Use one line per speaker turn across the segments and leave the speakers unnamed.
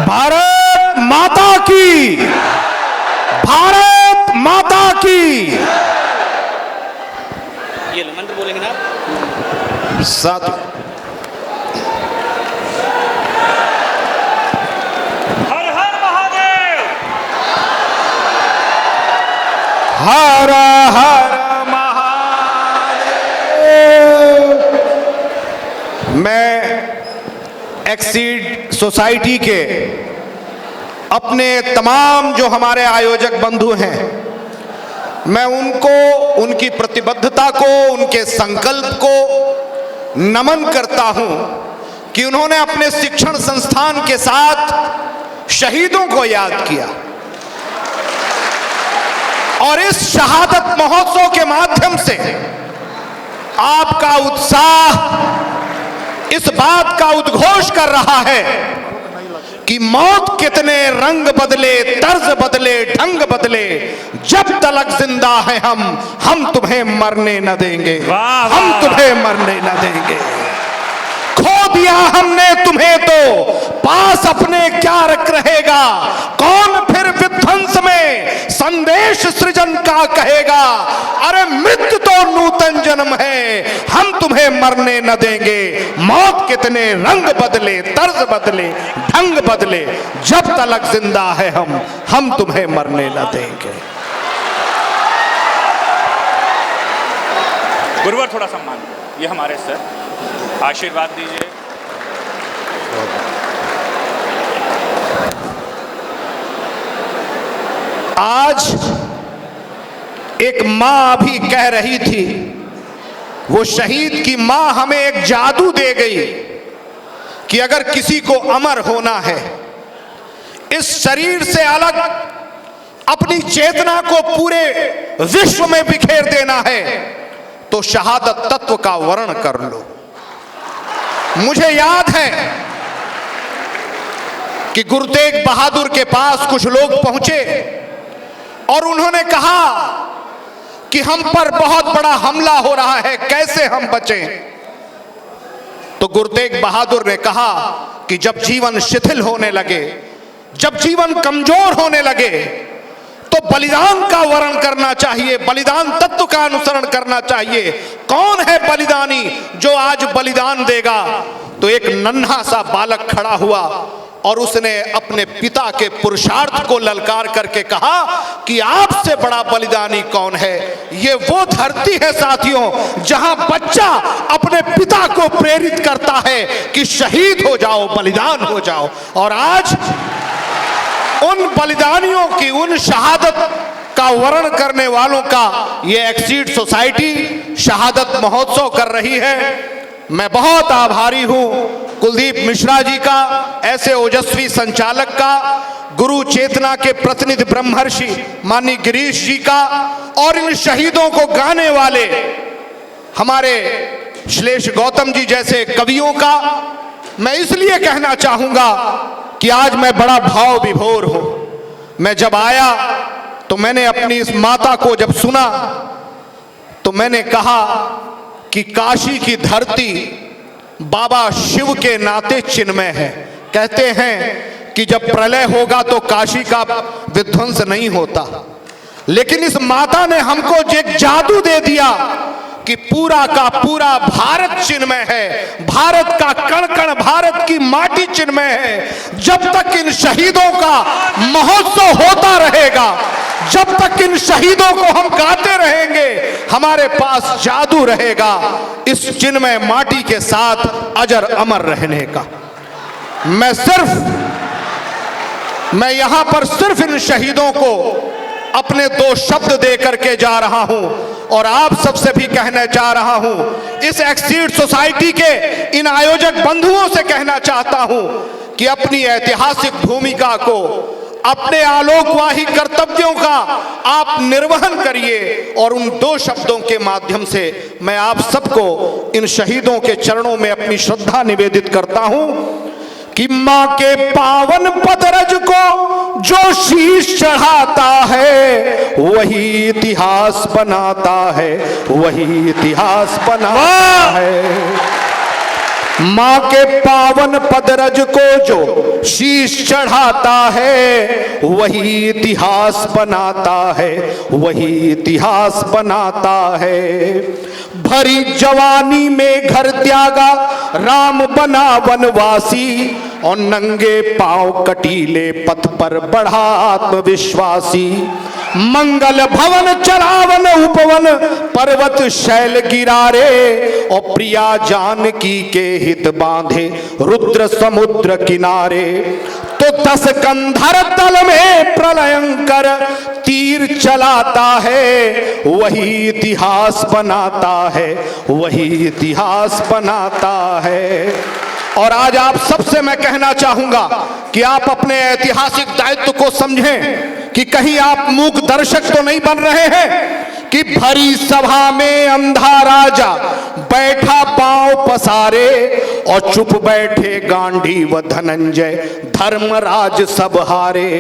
भारत माता की, भारत माता की।
ये लो मंत्र बोलेंगे ना
साथ
हर हर महादेव,
हर हर महादेव। मैं एक्सीड सोसाइटी के अपने तमाम जो हमारे आयोजक बंधु हैं, मैं उनको, उनकी प्रतिबद्धता को, उनके संकल्प को नमन करता हूं कि उन्होंने अपने शिक्षण संस्थान के साथ शहीदों को याद किया और इस शहादत महोत्सव के माध्यम से आपका उत्साह इस बात का उद्घोष कर रहा है कि मौत कितने रंग बदले, तर्ज बदले, ढंग बदले, जब तलक जिंदा है हम तुम्हें मरने न देंगे, हम तुम्हें मरने न देंगे। खो दिया हमने तुम्हें तो पास अपने क्या रख रहेगा, कौन फिर विध्वंस में संदेश सृजन का कहेगा। अरे मृत्यु तो नूतन जन्म है, हम तुम्हें मरने न देंगे। मौत कितने रंग बदले, तर्ज बदले, ढंग बदले, जब तलक जिंदा है हम तुम्हें मरने न देंगे।
गुरुवर थोड़ा सम्मान, ये हमारे सर, आशीर्वाद दीजिए।
आज एक मां भी कह रही थी, वो शहीद की मां हमें एक जादू दे गई कि अगर किसी को अमर होना है, इस शरीर से अलग अपनी चेतना को पूरे विश्व में बिखेर देना है तो शहादत तत्व का वर्ण कर लो। मुझे याद है कि गुरु तेग बहादुर के पास कुछ लोग पहुंचे और उन्होंने कहा कि हम पर बहुत बड़ा हमला हो रहा है, कैसे हम बचें। तो गुरु तेग बहादुर ने कहा कि जब जीवन शिथिल होने लगे, जब जीवन कमजोर होने लगे तो बलिदान का वर्ण करना चाहिए, बलिदान तत्व का अनुसरण करना चाहिए। कौन है बलिदानी जो आज बलिदान देगा? तो एक नन्हा सा बालक खड़ा हुआ और उसने अपने पिता के पुरुषार्थ को ललकार करके कहा कि आपसे बड़ा बलिदानी कौन है। ये वो धरती है साथियों जहां बच्चा अपने पिता को प्रेरित करता है कि शहीद हो जाओ, बलिदान हो जाओ। और आज उन बलिदानियों की, उन शहादत का वर्ण करने वालों का ये एक्सीड सोसाइटी शहादत महोत्सव कर रही है। मैं बहुत आभारी हूं कुलदीप मिश्रा जी का, ऐसे ओजस्वी संचालक का, गुरु चेतना के प्रतिनिधि ब्रह्मर्षि माननीय गिरीश जी का, और इन शहीदों को गाने वाले हमारे श्लेष गौतम जी जैसे कवियों का। मैं इसलिए कहना चाहूंगा कि आज मैं बड़ा भाव विभोर हूं। मैं जब आया तो मैंने अपनी इस माता को जब सुना तो मैंने कहा कि काशी की धरती बाबा शिव के नाते चिन्मय है। कहते हैं कि जब प्रलय होगा तो काशी का विध्वंस नहीं होता, लेकिन इस माता ने हमको एक जादू दे दिया कि पूरा का पूरा भारत चिन्मय है, भारत का कण कण, भारत की माटी चिन्मय है। जब तक इन शहीदों का महोत्सव होता रहेगा, जब तक इन शहीदों को हम गाते रहेंगे, हमारे पास जादू रहेगा इस चिन्मय माटी के साथ अजर अमर रहने का। मैं यहां पर सिर्फ इन शहीदों को अपने दो शब्द दे करके जा रहा हूं और आप सबसे भी कहना चाह रहा हूं, इस एक्सीड सोसाइटी के इन आयोजक बंधुओं से कहना चाहता हूं कि अपनी ऐतिहासिक भूमिका को, अपने आलोकवाही कर्तव्यों का आप निर्वहन करिए। और उन दो शब्दों के माध्यम से मैं आप सबको इन शहीदों के चरणों में अपनी श्रद्धा निवेदित करता हूं कि मां के पावन पदरज को जो शीश चढ़ाता है वही इतिहास बनाता है, वही इतिहास बनाता है। मां के पावन पदरज को जो शीश चढ़ाता है, वही इतिहास बनाता है, वही इतिहास बनाता है। भरी जवानी में घर त्यागा राम बना वनवासी, और नंगे पांव कटीले पथ पर बढ़ा आत्मविश्वासी। मंगल भवन चरावन उपवन पर्वत शैल गिरारे, और प्रिया जानकी के हित बांधे रुद्र समुद्र किनारे। तो 10 कंधर तल में प्रलयंकर तीर चलाता है, वही इतिहास बनाता है, वही इतिहास बनाता है। और आज आप सबसे मैं कहना चाहूंगा कि आप अपने ऐतिहासिक दायित्व को समझें कि कहीं आप मूक दर्शक तो नहीं बन रहे हैं कि भरी सभा में अंधा राजा बैठा पांव पसारे, और चुप बैठे गांडीव धनंजय धर्मराज सब हारे।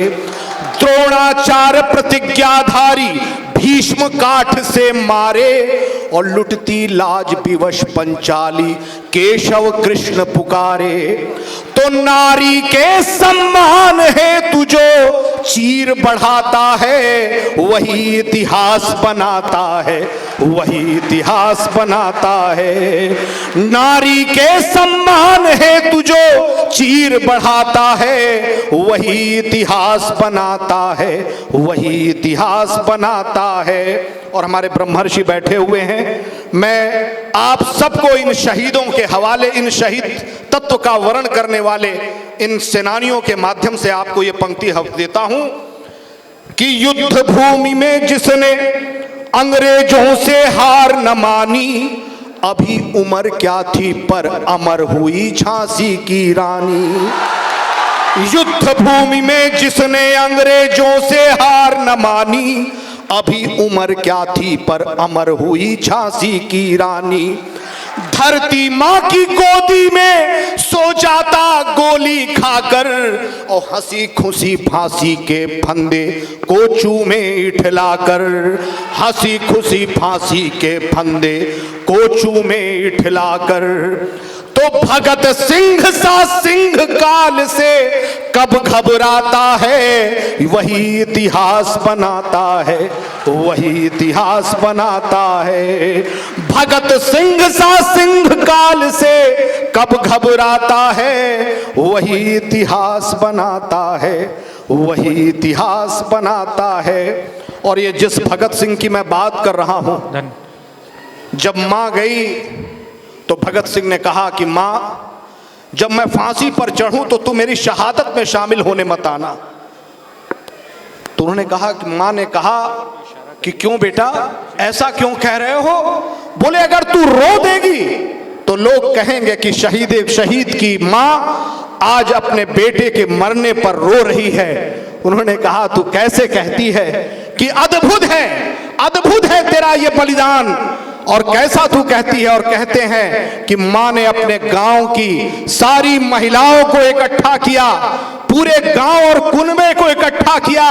द्रोणाचार्य प्रतिज्ञाधारी भीष्म काठ से मारे, और लुटती लाज विवश पंचाली केशव कृष्ण पुकारे। तो नारी के सम्मान है तुझो चीर बढ़ाता है, वही इतिहास बनाता है, वही इतिहास बनाता है। नारी के सम्मान है तुझो चीर बढ़ाता है, वही इतिहास बनाता है, वही इतिहास बनाता है। और हमारे ब्रह्मर्षि बैठे हुए हैं, मैं आप सबको इन शहीदों के हवाले, इन शहीद तत्व का वर्णन करने वाले इन सेनानियों के माध्यम से आपको ये पंक्ति देता हूं कि युद्ध भूमि में जिसने अंग्रेजों से हार न मानी, अभी उम्र क्या थी पर अमर हुई झांसी की रानी। युद्ध भूमि में जिसने अंग्रेजों से हार न मानी, अभी उम्र क्या थी पर अमर हुई झांसी की रानी। धरती माँ की गोदी में सो जाता गोली खाकर, और हंसी खुशी फांसी के फंदे को चूमे इठलाकर। हंसी खुशी फांसी के फंदे को चूमे इठलाकर। तो भगत सिंह सा सिंह काल से कब घबराता है, वही इतिहास बनाता है, वही इतिहास बनाता है। भगत सिंह सा सिंह काल से कब घबराता है, वही इतिहास बनाता है, वही इतिहास बनाता है। और ये जिस भगत सिंह की मैं बात कर रहा हूं, जब मां गई तो भगत सिंह ने कहा कि मां, जब मैं फांसी पर चढ़ूं तो तू मेरी शहादत में शामिल होने मत आना। तो उन्होंने कहा कि मां ने कहा कि क्यों बेटा, ऐसा क्यों कह रहे हो? बोले अगर तू रो देगी तो लोग कहेंगे कि शहीद की मां आज अपने बेटे के मरने पर रो रही है। उन्होंने कहा तू कैसे कहती है कि अद्भुत है तेरा ये बलिदान, और कैसा तू कहती है? और कहते हैं कि मां ने अपने गांव की सारी महिलाओं को इकट्ठा किया, पूरे गांव और कुनबे को इकट्ठा किया।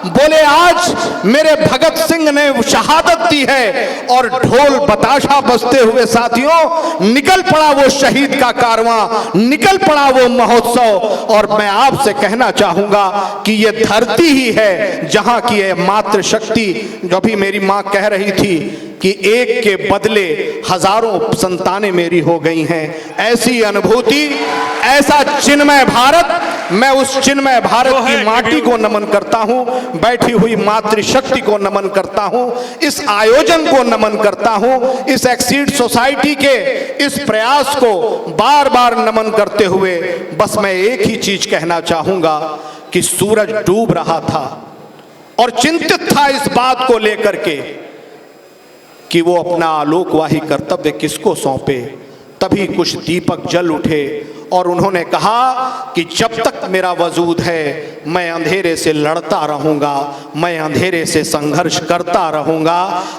बोले आज मेरे भगत सिंह ने शहादत दी है, और ढोल बताशा बजते हुए साथियों निकल पड़ा वो शहीद का कारवां, निकल पड़ा वो महोत्सव। और मैं आपसे कहना चाहूंगा कि ये धरती ही है जहां की है मातृशक्ति। जो भी मेरी मां कह रही थी कि एक के बदले हजारों संतानें मेरी हो गई हैं, ऐसी अनुभूति, ऐसा चिन्मय भारत। मैं उस चिन्मय भारत की माटी को नमन करता हूं, बैठी हुई मातृशक्ति को नमन करता हूं, इस आयोजन को नमन करता हूं, इस एक्सीड सोसाइटी के इस प्रयास को बार बार नमन करते हुए बस मैं एक ही चीज कहना चाहूंगा कि सूरज डूब रहा था और चिंतित था इस बात को लेकर के कि वो अपना आलोकवाही कर्तव्य किसको सौंपे। तभी कुछ दीपक जल उठे और उन्होंने कहा कि जब तक मेरा वजूद है मैं अंधेरे से लड़ता रहूंगा, मैं अंधेरे से संघर्ष करता रहूंगा।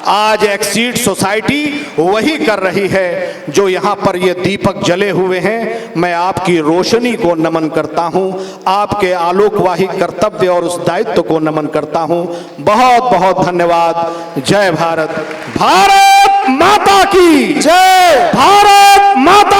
आज एक्सीड सोसाइटी वही कर रही है जो यहाँ पर ये दीपक जले हुए हैं। मैं आपकी रोशनी को नमन करता हूँ, आपके आलोकवाही कर्तव्य और उस दायित्व को नमन करता हूँ। बहुत बहुत धन्यवाद। जय भारत, भारत माता की जय, भारत माता